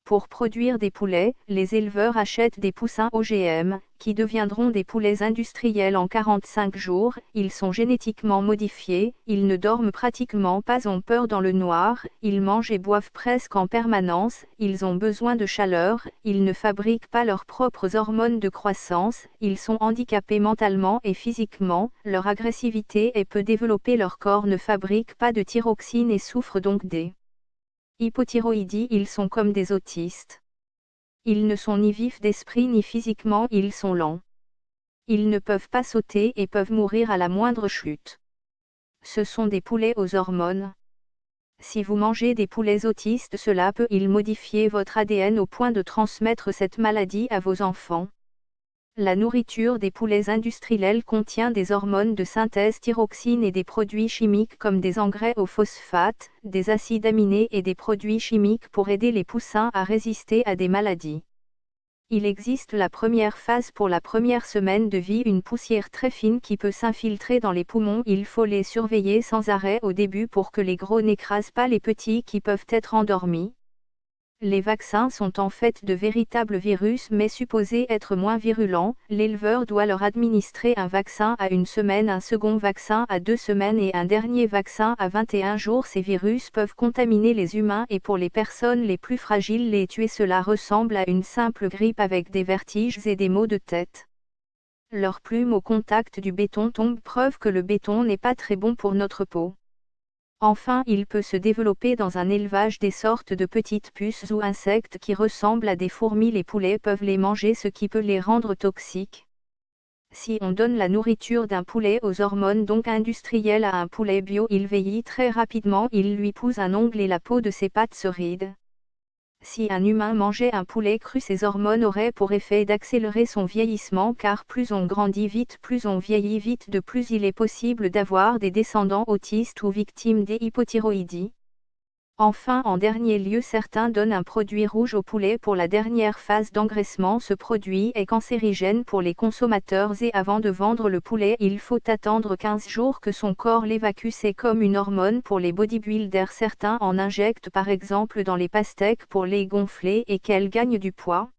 Pour produire des poulets, les éleveurs achètent des poussins OGM, qui deviendront des poulets industriels en 45 jours. Ils sont génétiquement modifiés, ils ne dorment pratiquement pas, ont peur dans le noir, ils mangent et boivent presque en permanence, ils ont besoin de chaleur, ils ne fabriquent pas leurs propres hormones de croissance, ils sont handicapés mentalement et physiquement, leur agressivité est peu développée, leur corps ne fabrique pas de thyroxine et souffrent donc des hypothyroïdie. Ils sont comme des autistes. Ils ne sont ni vifs d'esprit ni physiquement, ils sont lents. Ils ne peuvent pas sauter et peuvent mourir à la moindre chute. Ce sont des poulets aux hormones. Si vous mangez des poulets autistes, cela peut modifier votre ADN au point de transmettre cette maladie à vos enfants. La nourriture des poulets industriels contient des hormones de synthèse, thyroxine et des produits chimiques comme des engrais au phosphate, des acides aminés et des produits chimiques pour aider les poussins à résister à des maladies. Il existe la première phase pour la première semaine de vie, une poussière très fine qui peut s'infiltrer dans les poumons. Il faut les surveiller sans arrêt au début pour que les gros n'écrasent pas les petits qui peuvent être endormis. Les vaccins sont en fait de véritables virus mais supposés être moins virulents. L'éleveur doit leur administrer un vaccin à 1 semaine, un second vaccin à 2 semaines et un dernier vaccin à 21 jours. Ces virus peuvent contaminer les humains et pour les personnes les plus fragiles les tuer. Cela ressemble à une simple grippe avec des vertiges et des maux de tête. Leurs plumes au contact du béton tombent, preuve que le béton n'est pas très bon pour notre peau. Enfin, il peut se développer dans un élevage des sortes de petites puces ou insectes qui ressemblent à des fourmis. Les poulets peuvent les manger, ce qui peut les rendre toxiques. Si on donne la nourriture d'un poulet aux hormones donc industrielles à un poulet bio, il vieillit très rapidement, il lui pousse un ongle et la peau de ses pattes se ride. Si un humain mangeait un poulet cru, ces hormones auraient pour effet d'accélérer son vieillissement car plus on grandit vite, plus on vieillit vite. De plus, il est possible d'avoir des descendants autistes ou victimes des hypothyroïdies. Enfin, en dernier lieu, certains donnent un produit rouge au poulet pour la dernière phase d'engraissement. Ce produit est cancérigène pour les consommateurs et avant de vendre le poulet, il faut attendre 15 jours que son corps l'évacue. C'est comme une hormone pour les bodybuilders. Certains en injectent par exemple dans les pastèques pour les gonfler et qu'elles gagnent du poids.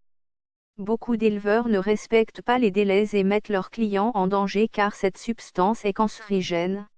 Beaucoup d'éleveurs ne respectent pas les délais et mettent leurs clients en danger car cette substance est cancérigène.